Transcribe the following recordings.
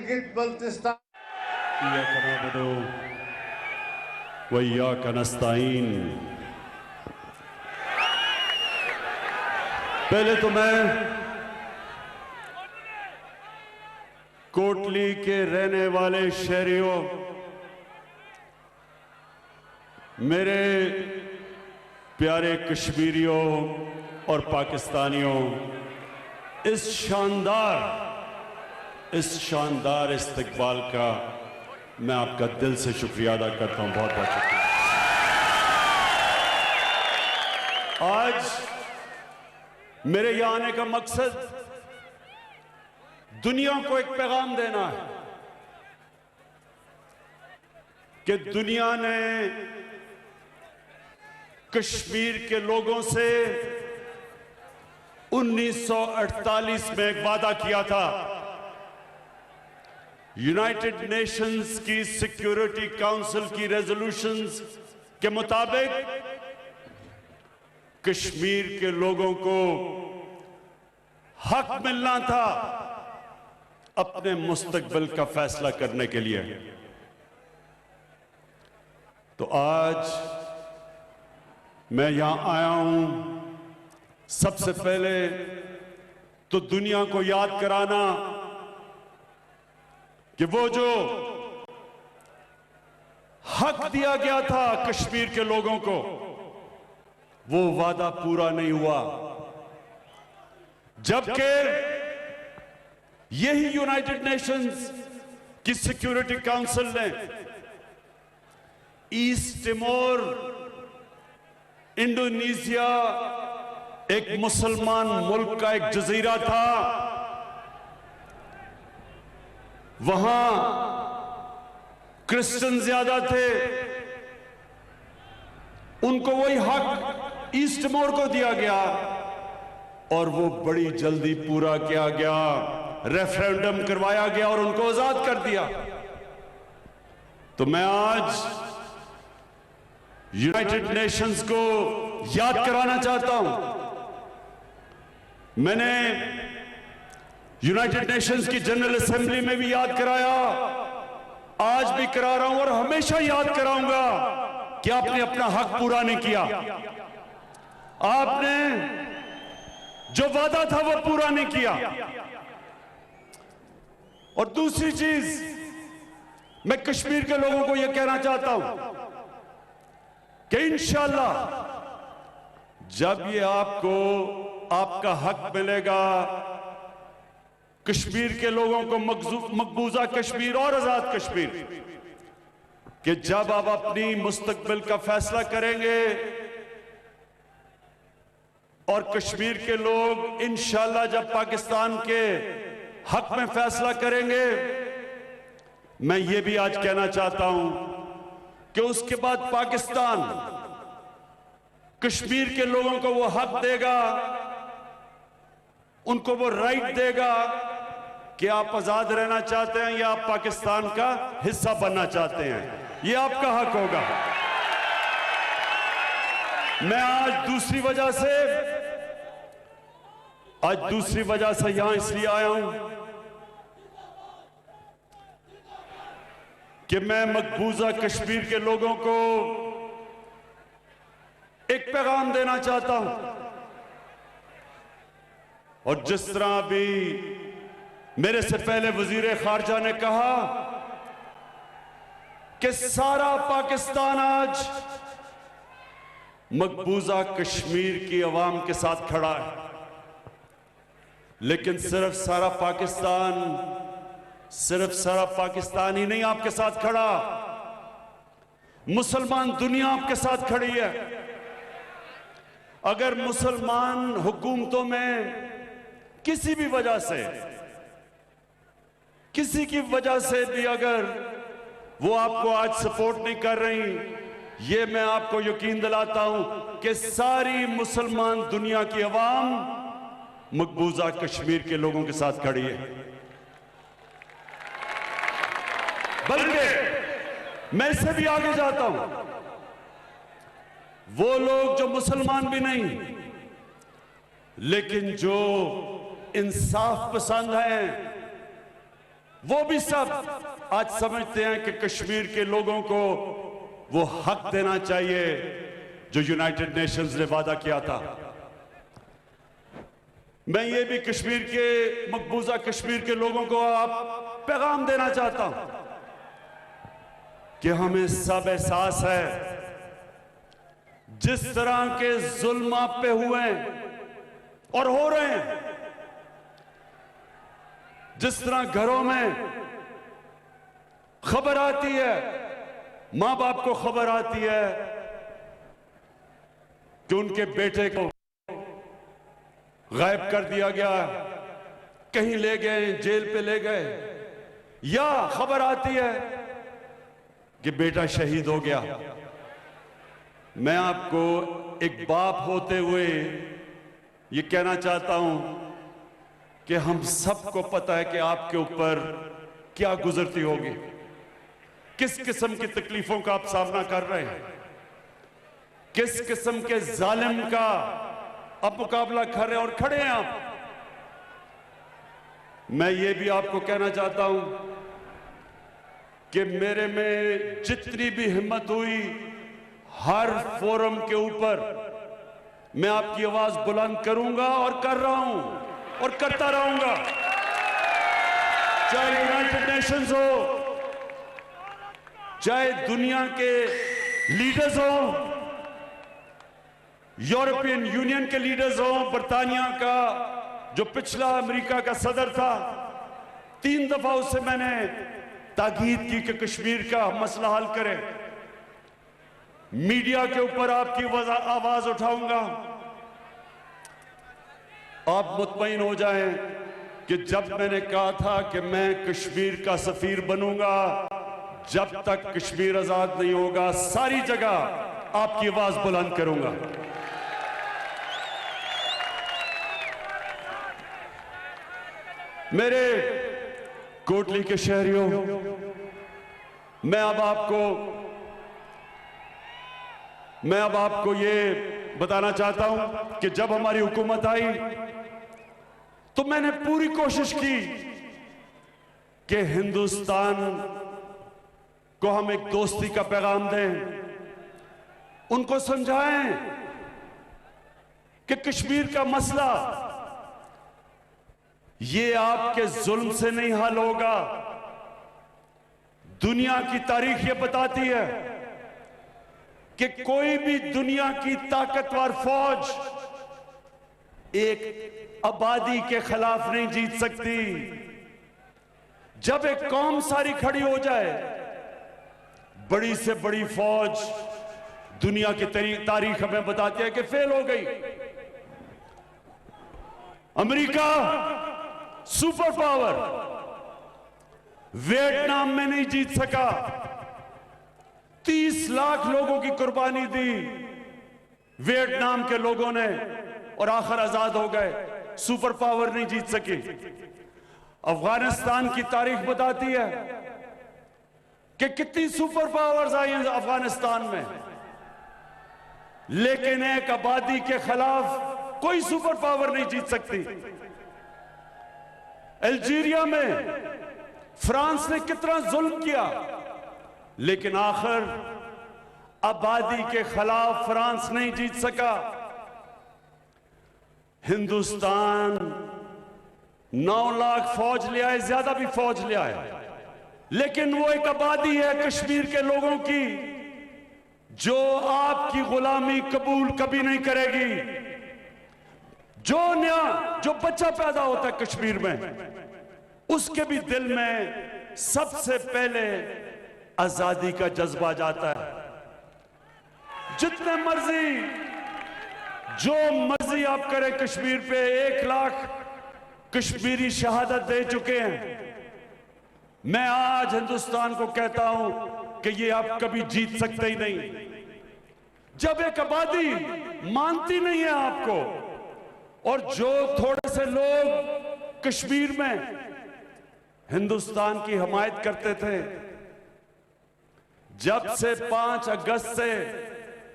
Gilgit Baltistan. इय्याका नअबुदु व इय्याका नस्तईन। पहले तो मैं कोटली के रहने वाले शहरियों, मेरे प्यारे कश्मीरियों और पाकिस्तानियों, इस शानदार इस्तकबाल का मैं आपका दिल से शुक्रिया अदा करता हूं। बहुत बहुत शुक्रिया। आज मेरे यहां आने का मकसद दुनिया को एक पैगाम देना है कि दुनिया ने कश्मीर के लोगों से 1948 में एक वादा किया था। यूनाइटेड नेशंस की सिक्योरिटी काउंसिल की रेजोल्यूशंस के मुताबिक कश्मीर के लोगों को हक मिलना था अपने मुस्तकबिल का फैसला करने के लिए। तो आज मैं यहां आया हूं सबसे पहले तो दुनिया को याद कराना कि वो जो हक दिया गया था कश्मीर के लोगों को, वो वादा पूरा नहीं हुआ। जबकि यही यूनाइटेड नेशंस की सिक्योरिटी काउंसिल ने ईस्ट तिमोर, इंडोनेशिया, एक मुसलमान मुल्क का एक जजीरा था, वहां क्रिश्चियन ज्यादा थे, उनको वही हक ईस्ट तिमोर को दिया गया और वो बड़ी जल्दी पूरा किया गया। रेफरेंडम करवाया गया और उनको आजाद कर दिया। तो मैं आज यूनाइटेड नेशंस को याद कराना चाहता हूं। मैंने यूनाइटेड नेशंस की जनरल असेंबली में भी याद कराया, आज भी करा रहा हूं और हमेशा याद कराऊंगा कि आपने अपना हक पूरा नहीं किया। आपने जो वादा था वो पूरा नहीं किया। और दूसरी चीज, मैं कश्मीर के लोगों को यह कहना चाहता हूं कि इंशाअल्लाह जब ये आपको आपका हक मिलेगा, कश्मीर के लोगों को मकबूजा कश्मीर और आजाद कश्मीर, कि जब आप अपनी मुस्तकबिल का फैसला करेंगे और कश्मीर के लोग इंशाअल्लाह जब पाकिस्तान के हक में फैसला करेंगे, मैं ये भी आज कहना चाहता हूं कि उसके बाद पाकिस्तान कश्मीर के लोगों को वो हक देगा, उनको वो राइट देगा कि आप आजाद रहना चाहते हैं या आप पाकिस्तान का हिस्सा बनना चाहते हैं। ये आपका हक होगा। मैं आज दूसरी वजह से यहां इसलिए आया हूं कि मैं मकबूजा कश्मीर के लोगों को एक पैगाम देना चाहता हूं। और जिस तरह अभी मेरे से पहले वजीर खारजा ने कहा कि सारा पाकिस्तान आज मकबूजा कश्मीर की अवाम के साथ खड़ा है, लेकिन सिर्फ सारा पाकिस्तान ही नहीं आपके साथ खड़ा, मुसलमान दुनिया आपके साथ खड़ी है। अगर मुसलमान हुकूमतों में किसी की वजह से भी अगर वो आपको आज सपोर्ट नहीं कर रही, ये मैं आपको यकीन दिलाता हूं कि सारी मुसलमान दुनिया की अवाम मकबूजा कश्मीर के लोगों के साथ खड़ी है। बल्कि मैं इससे भी आगे जाता हूं, वो लोग जो मुसलमान भी नहीं लेकिन जो इंसाफ पसंद हैं, वो भी सब आज समझते हैं कि कश्मीर के लोगों को वो हक देना चाहिए जो यूनाइटेड नेशंस ने वादा किया था। मैं ये भी कश्मीर के मकबूजा कश्मीर के लोगों को आप पैगाम देना चाहता हूं कि हमें सब एहसास है जिस तरह के जुल्म आप पे हुए हैं और हो रहे हैं, जिस तरह घरों में खबर आती है, मां बाप को खबर आती है कि उनके बेटे को गायब कर दिया गया, कहीं ले गए, जेल पे ले गए, या खबर आती है कि बेटा शहीद हो गया। मैं आपको एक बाप होते हुए ये कहना चाहता हूं कि हम सबको पता है कि आपके ऊपर क्या गुजरती होगी, किस किस्म की तकलीफों का आप सामना कर रहे हैं, किस किस्म के जालिम का आप मुकाबला कर रहे हैं और खड़े हैं आप। मैं ये भी आपको कहना चाहता हूं कि मेरे में जितनी भी हिम्मत हुई, हर फोरम के ऊपर मैं आपकी आवाज बुलंद करूंगा और कर रहा हूं और करता रहूंगा, चाहे यूनाइटेड नेशंस हो, चाहे दुनिया के लीडर्स हो, यूरोपियन यूनियन के लीडर्स हो, बर्तानिया का जो पिछला अमेरिका का सदर था, 3 दफा उससे मैंने ताकीद की कि कश्मीर का मसला हल करें। मीडिया के ऊपर आपकी आवाज उठाऊंगा। आप मुतमईन हो जाएं कि जब मैंने कहा था कि मैं कश्मीर का सफीर बनूंगा, जब तक कश्मीर आजाद नहीं होगा, सारी जगह आपकी आवाज बुलंद करूंगा। मेरे कोटली के शहरियों, मैं अब आपको ये बताना चाहता हूं कि जब हमारी हुकूमत आई तो मैंने पूरी कोशिश की कि हिंदुस्तान को हम एक दोस्ती का पैगाम दें, उनको समझाएं कि कश्मीर का मसला ये आपके जुल्म से नहीं हल होगा। दुनिया की तारीख ये बताती है कि कोई भी दुनिया की ताकतवर फौज एक आबादी के खिलाफ नहीं जीत सकती। जब एक कौम सारी खड़ी हो जाए, बड़ी से बड़ी फौज दुनिया की तारीख हमें बताती है कि फेल हो गई। अमेरिका सुपर पावर वियतनाम में नहीं जीत सका, 30 लाख लोगों की कुर्बानी दी वियतनाम के लोगों ने और आखिर आजाद हो गए। सुपर पावर नहीं जीत सकी। अफगानिस्तान की तारीख बताती है कि कितनी सुपर पावर्स आई हैं अफगानिस्तान में, लेकिन एक आबादी के खिलाफ कोई सुपर पावर नहीं जीत सकती। अल्जीरिया में फ्रांस ने कितना जुल्म किया, लेकिन आखिर आबादी के खिलाफ फ्रांस नहीं जीत सका। हिंदुस्तान 9 लाख फौज ले आए, ज्यादा भी फौज ले आए, लेकिन वो एक आबादी है कश्मीर के लोगों की जो आपकी गुलामी कबूल कभी नहीं करेगी। जो बच्चा पैदा होता है कश्मीर में, उसके भी दिल में सबसे पहले आजादी का जज्बा जाता है। जितने मर्जी जो मर्जी आप करें, कश्मीर पे 1 लाख कश्मीरी शहादत दे चुके हैं। मैं आज हिंदुस्तान को कहता हूं कि ये आप कभी जीत सकते ही नहीं। जब एक आबादी मानती नहीं है आपको, और जो थोड़े से लोग कश्मीर में हिंदुस्तान की हिमायत करते थे, जब से 5 अगस्त से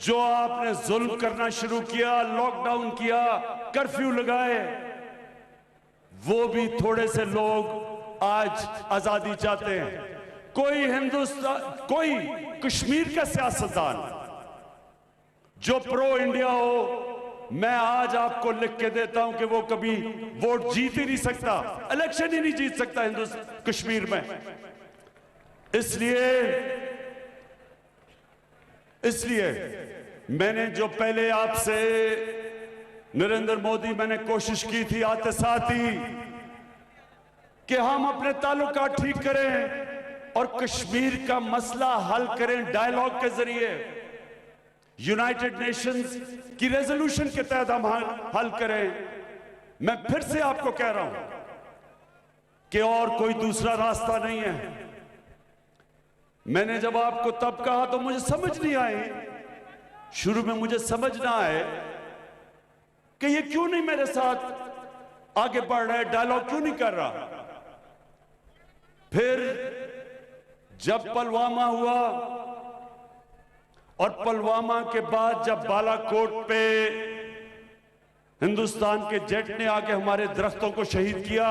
जो आपने जुल्म करना शुरू किया, लॉकडाउन किया, कर्फ्यू लगाए, वो भी थोड़े से लोग आज आजादी चाहते हैं। कोई हिंदुस्तान, कोई कश्मीर का सियासतदान जो प्रो इंडिया हो, मैं आज आपको लिख के देता हूं कि वो कभी वोट जीत ही नहीं सकता, इलेक्शन ही नहीं जीत सकता हिंदुस्तान कश्मीर में। इसलिए मैंने जो पहले आपसे नरेंद्र मोदी, मैंने कोशिश की थी आते साथ ही कि हम अपने ताल्लुकात ठीक करें और कश्मीर का मसला हल करें डायलॉग के जरिए, यूनाइटेड नेशंस की रेजोल्यूशन के तहत हम हल करें। मैं फिर से आपको कह रहा हूं कि और कोई दूसरा रास्ता नहीं है। मैंने जब आपको तब कहा तो मुझे समझ नहीं आई, शुरू में मुझे समझ ना आए कि ये क्यों नहीं मेरे साथ आगे बढ़ रहा है, डायलॉग क्यों नहीं कर रहा। फिर जब पुलवामा हुआ और पुलवामा के बाद जब बालाकोट पे हिंदुस्तान के जेट ने आके हमारे दरख्तों को शहीद किया,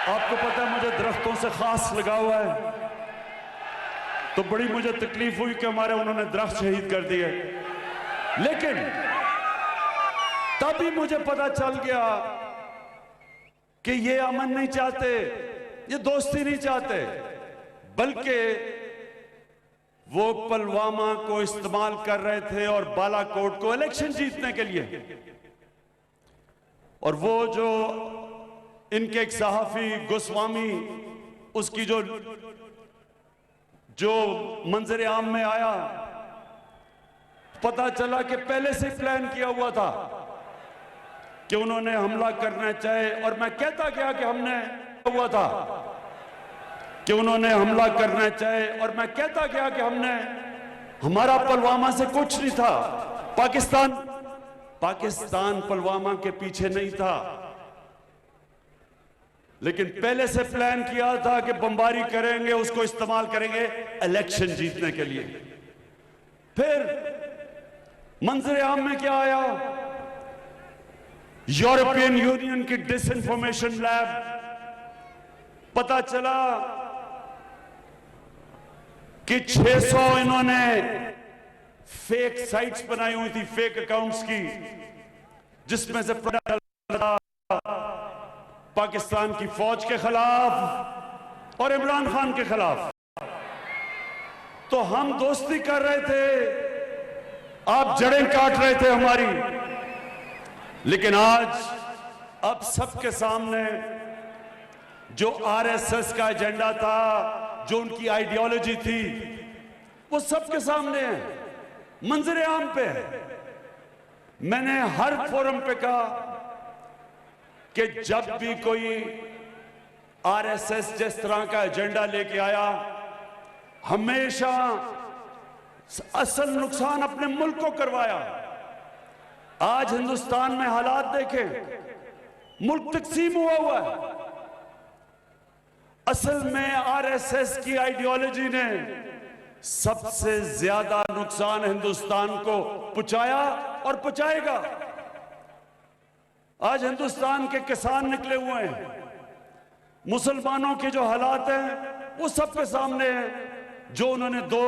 आपको पता है मुझे दरख्तों से खास लगा हुआ है, तो बड़ी मुझे तकलीफ हुई कि हमारे उन्होंने दरख्त शहीद कर दिए। लेकिन तभी मुझे पता चल गया कि ये अमन नहीं चाहते, ये दोस्ती नहीं चाहते, बल्कि वो पुलवामा को इस्तेमाल कर रहे थे और बालाकोट को इलेक्शन जीतने के लिए। और वो जो इनके एक सहाफी गोस्वामी, उसकी जो मंजर आम में आया, पता चला कि पहले से प्लान किया हुआ था कि उन्होंने हमला करना चाहे। और मैं कहता गया कि हमने हुआ था कि उन्होंने हमला करना चाहे, और मैं कहता गया कि हमारा पुलवामा से कुछ नहीं था, पाकिस्तान पुलवामा के पीछे नहीं था, लेकिन पहले से प्लान किया था कि बमबारी करेंगे, उसको इस्तेमाल करेंगे इलेक्शन जीतने के लिए। फिर मंजर आम में क्या आया, यूरोपियन यूनियन की डिसइंफॉर्मेशन लैब, पता चला कि 600 इन्होंने फेक साइट्स बनाई हुई थी, फेक अकाउंट्स की, जिसमें से पाकिस्तान की फौज के खिलाफ और इमरान खान के खिलाफ। तो हम दोस्ती कर रहे थे, आप जड़ें काट रहे थे हमारी। लेकिन आज अब सबके सामने जो आरएसएस का एजेंडा था, जो उनकी आइडियोलॉजी थी, वो सबके सामने है, मंजर आम पे है। मैंने हर फोरम पे कहा कि जब भी कोई आरएसएस जिस तरह का एजेंडा लेके आया, हमेशा असल नुकसान अपने मुल्क को करवाया। आज हिंदुस्तान में हालात देखें, मुल्क तकसीम हुआ है। असल में आरएसएस की आइडियोलॉजी ने सबसे ज्यादा नुकसान हिंदुस्तान को पहुंचाया और पहुंचाएगा। आज हिंदुस्तान के किसान निकले हुए हैं, मुसलमानों के जो हालात हैं वो सबके सामने हैं। जो उन्होंने 2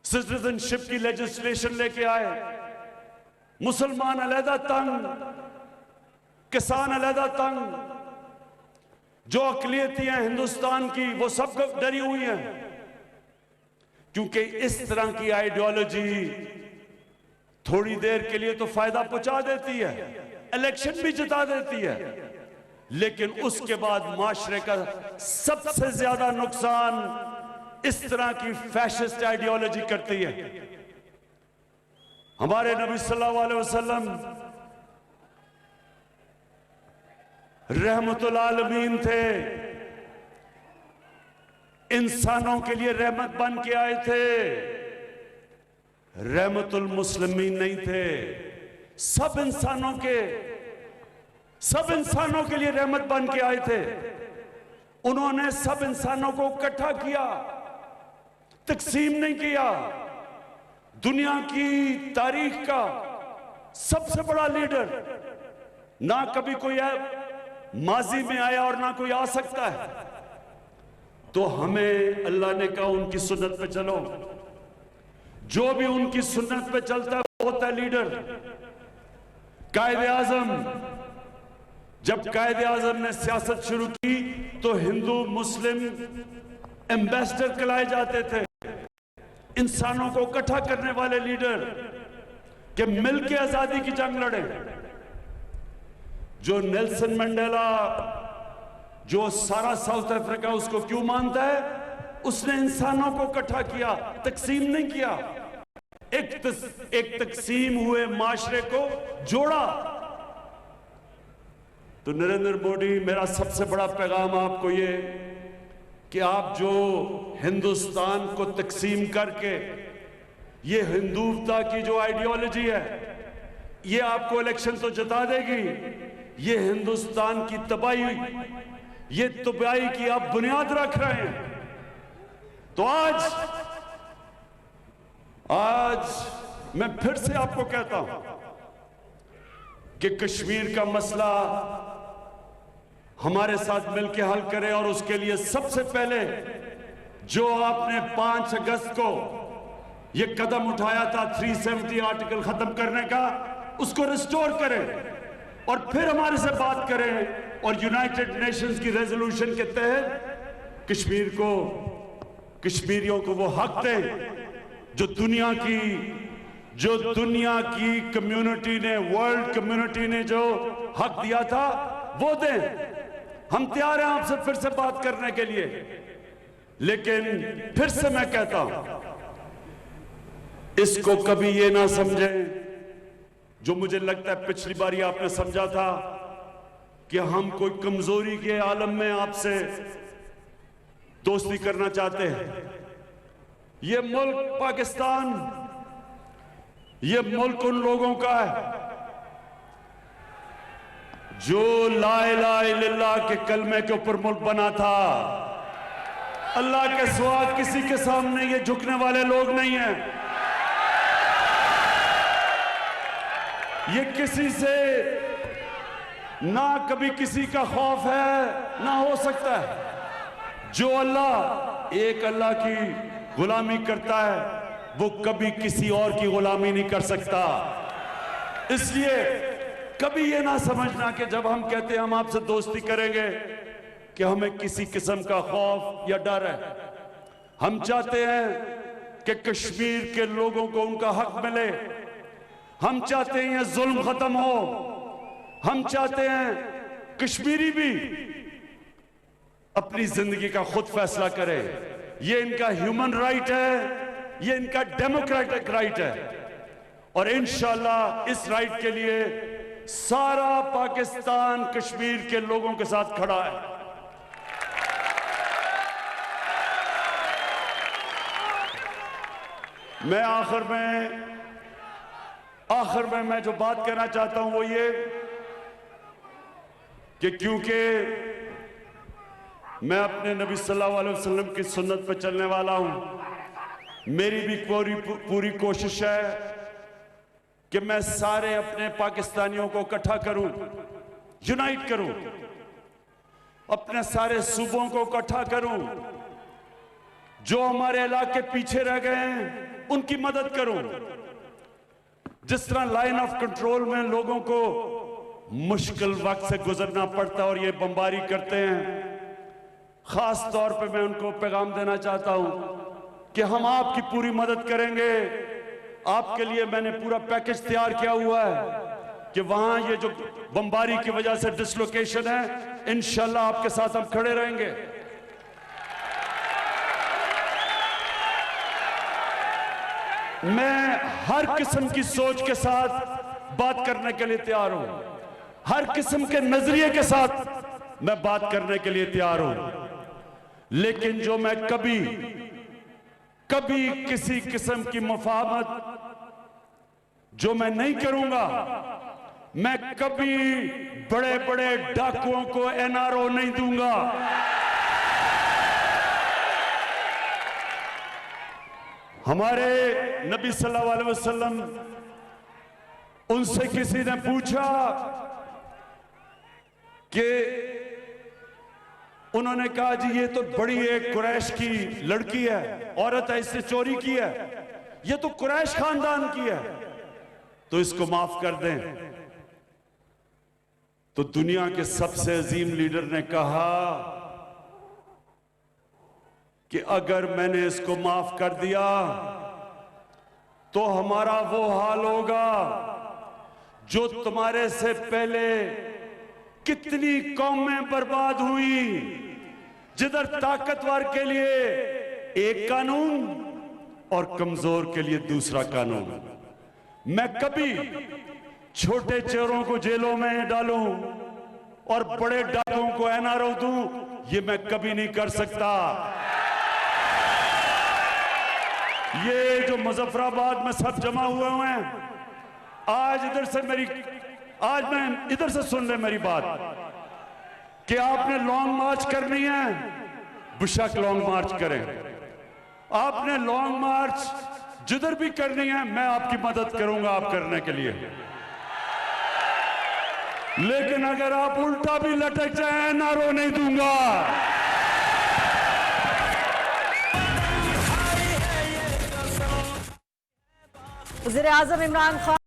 सिटीजनशिप की लेजिस्लेशन लेके आए, मुसलमान अलहदा तंग, किसान अलहदा तंग, जो अकलियतियां हिंदुस्तान की वो सब डरी हुई हैं, क्योंकि इस तरह की आइडियोलॉजी थोड़ी देर के लिए तो फायदा पहुंचा देती है, इलेक्शन भी जिता देती है, लेकिन उसके बाद माशरे का सबसे ज्यादा नुकसान इस तरह की फैशिस्ट आइडियोलॉजी करती है। हमारे नबी सल्लल्लाहु अलैहि वसल्लम रहमतुल आलमीन थे, इंसानों के लिए रहमत बन के आए थे, रहमतुल मुस्लिमीन नहीं थे। सब इंसानों के लिए रहमत बन के आए थे। उन्होंने सब इंसानों को इकट्ठा किया, तकसीम नहीं किया। दुनिया की तारीख का सबसे बड़ा लीडर, ना कभी कोई माजी में आया और ना कोई आ सकता है। तो हमें अल्लाह ने कहा उनकी सुन्नत पे चलो, जो भी उनकी सुन्नत पे चलता है वो होता है लीडर। कायदे आजम, जब कायदे आजम ने सियासत शुरू की तो हिंदू मुस्लिम एम्बेसडर कहलाए जाते थे, इंसानों को इकट्ठा करने वाले लीडर कि मिलकर आजादी की जंग लड़े। जो नेल्सन मंडेला, जो सारा साउथ अफ्रीका उसको क्यों मानता है? उसने इंसानों को इकट्ठा किया, तकसीम नहीं किया। एक तकसीम हुए माशरे को जोड़ा। तो नरेंद्र मोदी, मेरा सबसे बड़ा पैगाम आपको ये कि आप जो हिंदुस्तान को तकसीम करके ये हिंदुत्वता की जो आइडियोलॉजी है, ये आपको इलेक्शन तो जिता देगी, ये हिंदुस्तान की तबाही, ये तबाही की आप बुनियाद रख रहे हैं। तो आज मैं फिर से आपको कहता हूं कि कश्मीर का मसला हमारे साथ मिलकर हल करें, और उसके लिए सबसे पहले जो आपने 5 अगस्त को ये कदम उठाया था 370 आर्टिकल खत्म करने का, उसको रिस्टोर करें और फिर हमारे से बात करें, और यूनाइटेड नेशंस की रेजोल्यूशन के तहत कश्मीरियों को वो हक दें जो दुनिया की कम्युनिटी ने, वर्ल्ड कम्युनिटी ने जो हक दिया था वो दें। हम तैयार हैं आपसे फिर से बात करने के लिए, लेकिन फिर से मैं कहता हूं, इसको कभी ये ना समझें जो मुझे लगता है पिछली बारी आपने समझा था कि हम कोई कमजोरी के आलम में आपसे दोस्ती करना चाहते हैं। ये मुल्क पाकिस्तान, ये मुल्क उन लोगों का है जो ला इलाहा इल्लल्लाह के कलमे के ऊपर मुल्क बना था। अल्लाह के सिवा किसी के सामने ये झुकने वाले लोग नहीं हैं। ये किसी से ना कभी किसी का खौफ है, ना हो सकता है। जो अल्लाह, एक अल्लाह की गुलामी करता है वो कभी किसी और की गुलामी नहीं कर सकता। इसलिए कभी ये ना समझना कि जब हम कहते हैं हम आपसे दोस्ती करेंगे कि हमें किसी किस्म का खौफ या डर है। हम चाहते हैं कि कश्मीर के लोगों को उनका हक मिले। हम चाहते हैं ये जुल्म खत्म हो। हम चाहते हैं कश्मीरी भी अपनी जिंदगी का खुद फैसला करे। ये इनका ह्यूमन राइट है, ये इनका डेमोक्रेटिक राइट है, और इंशाअल्लाह इस राइट के लिए सारा पाकिस्तान कश्मीर के लोगों के साथ खड़ा है। मैं आखिर में मैं जो बात कहना चाहता हूं वो ये कि क्योंकि मैं अपने नबी सल्लल्लाहु अलैहि वसल्लम की सुन्नत पर चलने वाला हूं, मेरी भी पूरी कोशिश है कि मैं सारे अपने पाकिस्तानियों को इकट्ठा करूं, यूनाइट करूं, अपने सारे सूबों को इकट्ठा करूं, जो हमारे इलाके पीछे रह गए हैं उनकी मदद करूं। जिस तरह लाइन ऑफ कंट्रोल में लोगों को मुश्किल वक्त से गुजरना पड़ता है और ये बमबारी करते हैं, खास तौर पे मैं उनको पैगाम देना चाहता हूं कि हम आपकी पूरी मदद करेंगे। आपके लिए मैंने पूरा पैकेज तैयार किया हुआ है कि वहां ये जो बमबारी की वजह से डिसलोकेशन है, इंशाल्लाह आपके साथ हम खड़े रहेंगे। मैं हर किस्म की सोच के साथ बात करने के लिए तैयार हूं, हर किस्म के नजरिए के साथ मैं बात करने के लिए तैयार हूं, लेकिन जो मैं कभी किसी किस्म की मुफाहमत जो मैं नहीं करूंगा, मैं कभी बड़े बड़े डाकुओं को एनआरओ नहीं दूंगा। हमारे नबी सल्लल्लाहु अलैहि वसल्लम उनसे किसी ने पूछा कि उन्होंने कहा जी ये तो बड़ी एक कुरैश की लड़की है, औरत है, इससे चोरी की है, ये तो कुरैश खानदान की है, तो इसको माफ कर दें। तो दुनिया के सबसे अजीम लीडर ने कहा कि अगर मैंने इसको माफ कर दिया तो हमारा वो हाल होगा जो तुम्हारे से पहले कितनी कौमें बर्बाद हुई, जिधर ताकतवर के लिए एक कानून और कमजोर के लिए दूसरा कानून। मैं कभी छोटे चोरों को जेलों में डालूं और बड़े डाकुओं को एनआरओ दूं, ये मैं कभी नहीं कर सकता। ये जो मुजफ्फराबाद में सब जमा हुए हैं, आज मैं इधर से सुन ले मेरी बात कि आपने लॉन्ग मार्च करनी है, बेशक लॉन्ग मार्च करें। आपने लॉन्ग मार्च जिधर भी करनी है, मैं आपकी मदद करूंगा आप करने के लिए। लेकिन अगर आप उल्टा भी लटक जाए, नारो नहीं दूंगा। वज़ीर-ए-आज़म इमरान खान